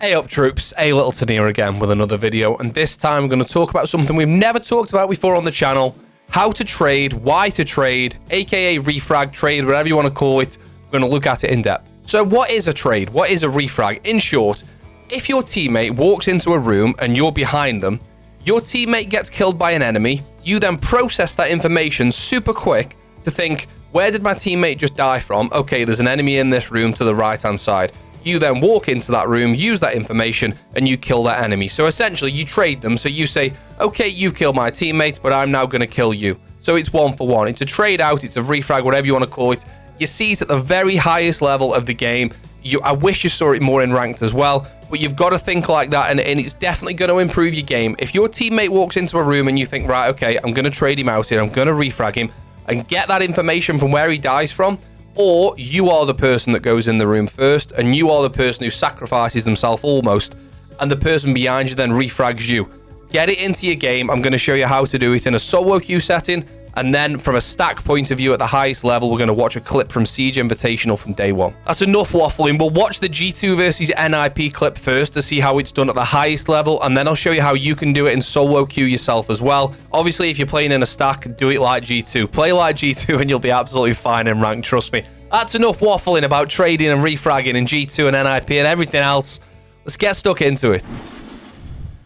Hey up troops, Littleton here again with another video, and this time I'm going to talk about something we've never talked about before on the channel: how to trade, why to trade, aka refrag, trade, whatever you want to call it. We're going to look at it in depth. So what is a trade? What is a refrag? In short, if your teammate walks into a room and you're behind them, your teammate gets killed by an enemy, you then process that information super quick to think, where did my teammate just die from? Okay, there's an enemy in this room to the right hand side. You then walk into that room, use that information, and you kill that enemy. So essentially, you trade them. So you say, okay, you killed my teammate, but I'm now going to kill you. So it's 1 for 1. It's a trade out, it's a refrag, whatever you want to call it. You see it at the very highest level of the game. I wish you saw it more in ranked as well, but you've got to think like that, and it's definitely going to improve your game. If your teammate walks into a room and you think, right, okay, I'm going to trade him out here, I'm going to refrag him, and get that information from where he dies from, or you are the person that goes in the room first, and you are the person who sacrifices themselves almost, and the person behind you then refrags you. Get it into your game. I'm going to show you how to do it in a solo queue setting, and then from a stack point of view at the highest level, we're going to watch a clip from Siege Invitational from day one. That's enough waffling. We'll watch the G2 versus NIP clip first to see how it's done at the highest level, and then I'll show you how you can do it in solo queue yourself as well. Obviously, if you're playing in a stack, do it like G2. Play like G2 and you'll be absolutely fine in rank, trust me. That's enough waffling about trading and refragging in G2 and NIP and everything else. Let's get stuck into it.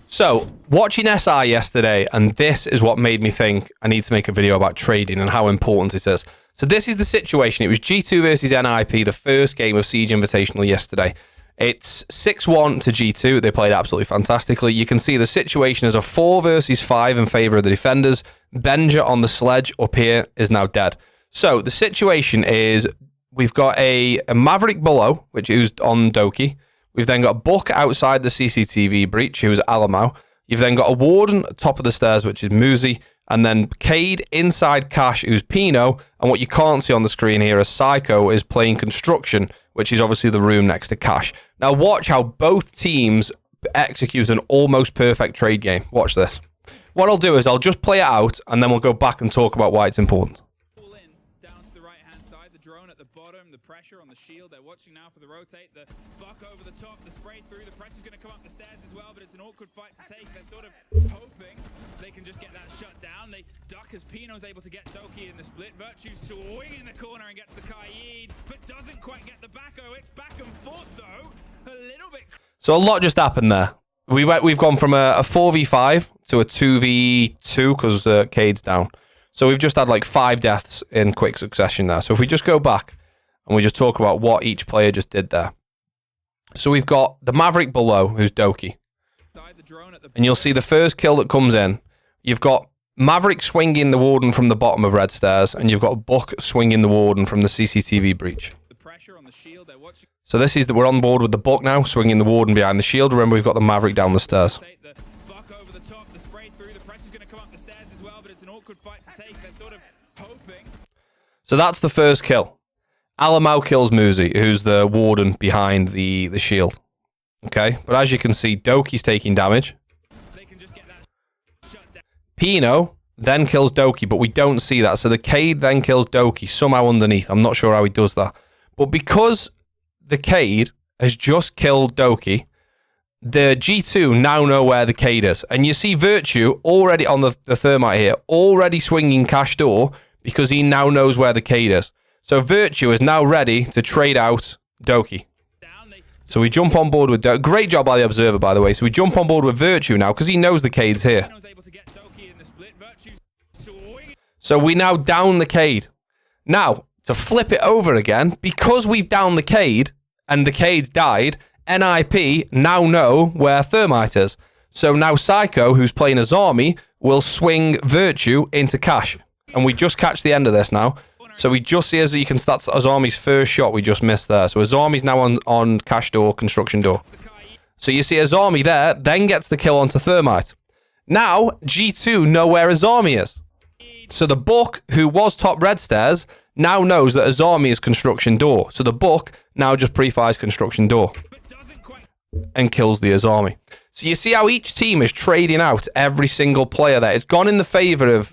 So, watching SI yesterday, and this is what made me think I need to make a video about trading and how important it is. So this is the situation. It was G2 versus NIP, the first game of Siege Invitational yesterday. It's 6-1 to G2. They played absolutely fantastically. You can see the situation is a 4 versus 5 in favor of the defenders. Benja on the sledge up here is now dead. So the situation is we've got a Maverick below, which is on Doki. We've then got Buck outside the CCTV breach, who is Alamo. You've then got a Warden at top of the stairs, which is Mozzie. And then Cade inside Cash, who's Pino. And what you can't see on the screen here is Psycho is playing Construction, which is obviously the room next to Cash. Now watch how both teams execute an almost perfect trade game. Watch this. What I'll do is I'll just play it out, and then we'll go back and talk about why it's important. The pressure on the shield, they're watching now for the rotate, the buck over the top, the spray through, the pressure's going to come up the stairs as well, but it's an awkward fight to take. They're sort of hoping they can just get that shut down. They duck as Pino's able to get Doki in the split. Virtue's swing in the corner and gets the Kaid, but doesn't quite get the back. Oh, it's back and forth though, a little bit. So a lot just happened there. We've gone from a 4v5 to a 2v2 because Cade's down. So we've just had like 5 deaths in quick succession there. So if we just go back and we just talk about what each player just did there. So we've got the Maverick below, who's Doki. And you'll see the first kill that comes in. You've got Maverick swinging the Warden from the bottom of red stairs, and you've got Buck swinging the Warden from the CCTV breach. So this is that we're on board with the Buck now, swinging the Warden behind the shield. Remember, we've got the Maverick down the stairs. So that's the first kill. Alamo kills Mozzie, who's the Warden behind the shield. Okay, but as you can see, Doki's taking damage. Pino then kills Doki, but we don't see that. So the Cade then kills Doki somehow underneath. I'm not sure how he does that. But because the Cade has just killed Doki, the G2 now know where the Cade is. And you see Virtue already on the thermite here, already swinging Cash door because he now knows where the Cade is. So Virtue is now ready to trade out Doki. So we jump on board with Doki. Great job by the Observer, by the way. So we jump on board with Virtue now because he knows the Cade's here. So we now down the Cade. Now, to flip it over again, because we've downed the Cade and the Cade's died, NIP now know where Thermite is. So now Psycho, who's playing as Army, will swing Virtue into Cash. And we just catch the end of this now. So we just see, as you can, that's Azami's first shot we just missed there. So Azami's now on Cash door, Construction door. So you see Azami there, then gets the kill onto Thermite. Now, G2 know where Azami is. So the Buck, who was top red stairs, now knows that Azami is Construction door. So the Buck now just pre-fires Construction door and kills the Azami. So you see how each team is trading out every single player there. It's gone in the favor of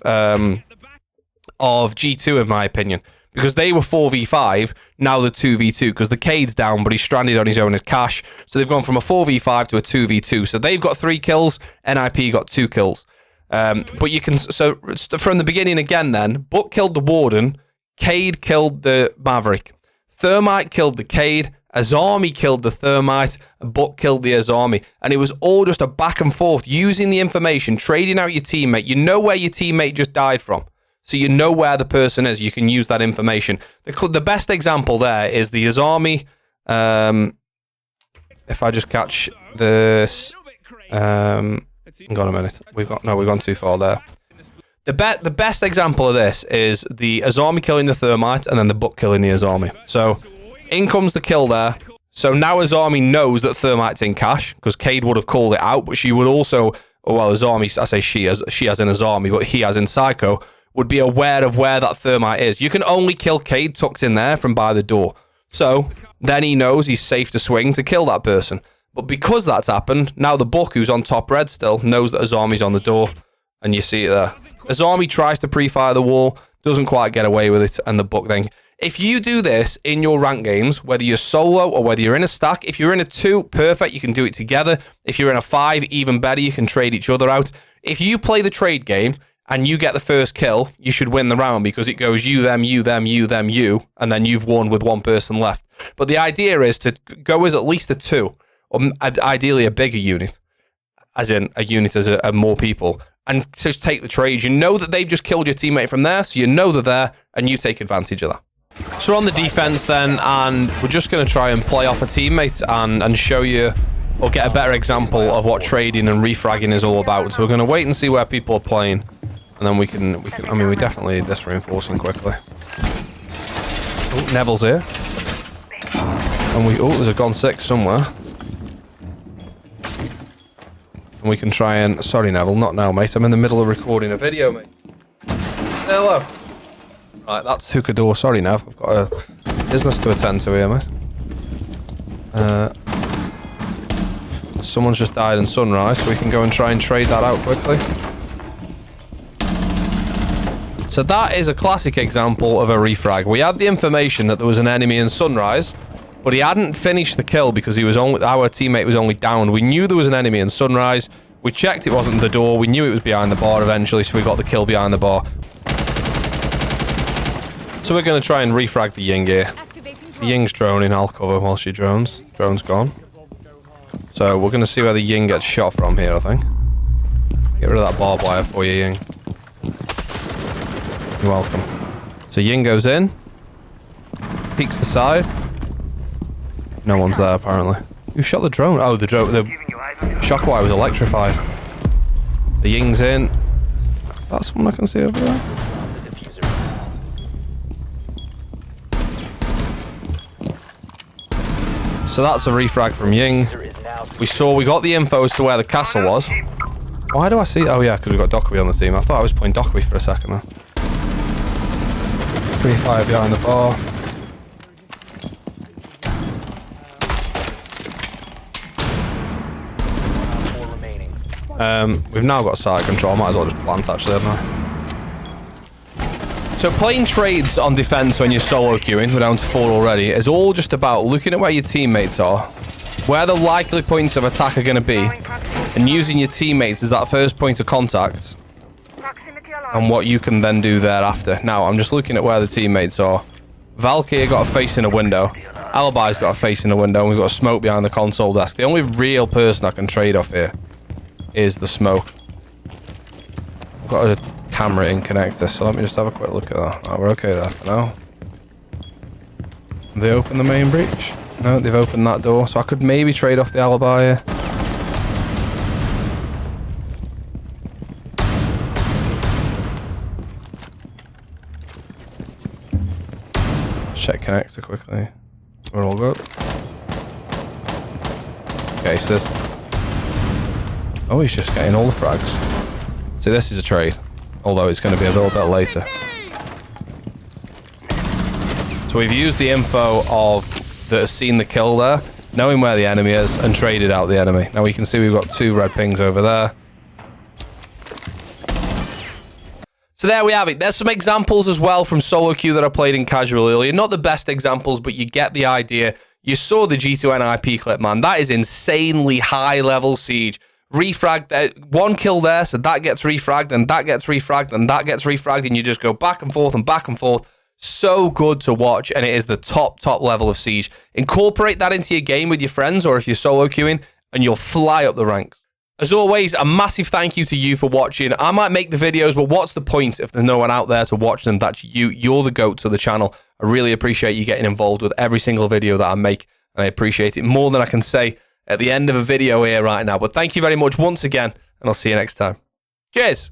G2, in my opinion, because they were 4v5, now they're 2v2 because the Cade's down, but he's stranded on his own as cash. So they've gone from a 4v5 to a 2v2. So they've got 3 kills, NIP got 2 kills. But you can, so from the beginning again then, Buck killed the Warden, Cade killed the Maverick, Thermite killed the Cade, Azami killed the Thermite, and Buck killed the Azami. And it was all just a back and forth, using the information, trading out your teammate. You know where your teammate just died from. So you know where the person is. You can use that information. The best example there is the Azami. If I just catch this... hang on a minute. We've gone too far there. The best example of this is the Azami killing the Thermite and then the Buck killing the Azami. So in comes the kill there. So now Azami knows that Thermite's in cash because Cade would have called it out, but she would also, well, Azami, I say she as in Azami, but he as in Psycho, would be aware of where that Thermite is. You can only kill Cade tucked in there from by the door. So then he knows he's safe to swing to kill that person. But because that's happened, now the Buck, who's on top red still, knows that Azami's on the door. And you see it there. Azami tries to pre-fire the wall, doesn't quite get away with it, and the Buck then... If you do this in your rank games, whether you're solo or whether you're in a stack, if you're in a 2, perfect, you can do it together. If you're in a 5, even better, you can trade each other out. If you play the trade game and you get the first kill, you should win the round because it goes you, them, you, them, you, them, you, and then you've won with one person left. But the idea is to go as at least a 2, or ideally a bigger unit, as in a unit as more people, and just take the trade. You know that they've just killed your teammate from there, so you know they're there, and you take advantage of that. So we're on the defense then, and we're just going to try and play off a teammate and show you, or get a better example of what trading and refragging is all about. So we're going to wait and see where people are playing, and then we can I mean, we definitely need this reinforcing quickly. Oh, Neville's here. And there's a Gon 6 somewhere. And we can try and... Sorry, Neville, not now, mate. I'm in the middle of recording a video, mate. Say hello. Right, that's hookah door. Sorry, Nev. I've got a business to attend to here, mate. Someone's just died in Sunrise, so we can go and try and trade that out quickly. So that is a classic example of a refrag. We had the information that there was an enemy in Sunrise, but he hadn't finished the kill because our teammate was only downed. We knew there was an enemy in Sunrise. We checked it wasn't the door. We knew it was behind the bar eventually, so we got the kill behind the bar. So we're going to try and refrag the Ying here. The Ying's droning. I'll cover while she drones. Drone's gone. So we're going to see where the Ying gets shot from here, I think. Get rid of that barbed wire for you, Ying. You're welcome. So Ying goes in. Peeks the side. No one's there, apparently. Who shot the drone? Oh, the drone. The shockwire was electrified. The Ying's in. That's someone I can see over there. So that's a refrag from Ying. We got the info as to where the castle was. Why do I see... Oh yeah, because we've got Dockery on the team. I thought I was playing Dockery for a second there. Free fire behind the bar. We've now got side control. Might as well just plant actually, haven't I? So playing trades on defense when you're solo queuing, we're down to 4 already, is all just about looking at where your teammates are, where the likely points of attack are going to be, and using your teammates as that first point of contact, and what you can then do thereafter. Now, I'm just looking at where the teammates are. Valkyrie got a face in a window. Alibi's got a face in a window, and we've got a smoke behind the console desk. The only real person I can trade off here is the smoke. I've got a camera in connector, so let me just have a quick look at that. Oh, we're okay there for now. Have they opened the main breach? No, they've opened that door, so I could maybe trade off the alibi here. Check connector quickly. We're all good. Okay, so this... Oh, he's just getting all the frags. So this is a trade. Although it's going to be a little bit later. So we've used the info of that has seen the kill there, knowing where the enemy is, and traded out the enemy. Now we can see we've got 2 red pings over there. So there we have it. There's some examples as well from solo queue that I played in casual earlier. Not the best examples, but you get the idea. You saw the G2 NIP clip, man. That is insanely high level siege. Refrag, one kill there, so that gets refragged, and that gets refragged, and that gets refragged, and you just go back and forth and back and forth. So good to watch, and it is the top level of siege. Incorporate that into your game with your friends, or if you're solo queuing, and you'll fly up the ranks. As always, a massive thank you to you for watching. I might make the videos, but what's the point if there's no one out there to watch them? That's you. You're the GOAT to the channel. I really appreciate you getting involved with every single video that I make, and I appreciate it more than I can say at the end of a video here right now. But thank you very much once again, and I'll see you next time. Cheers.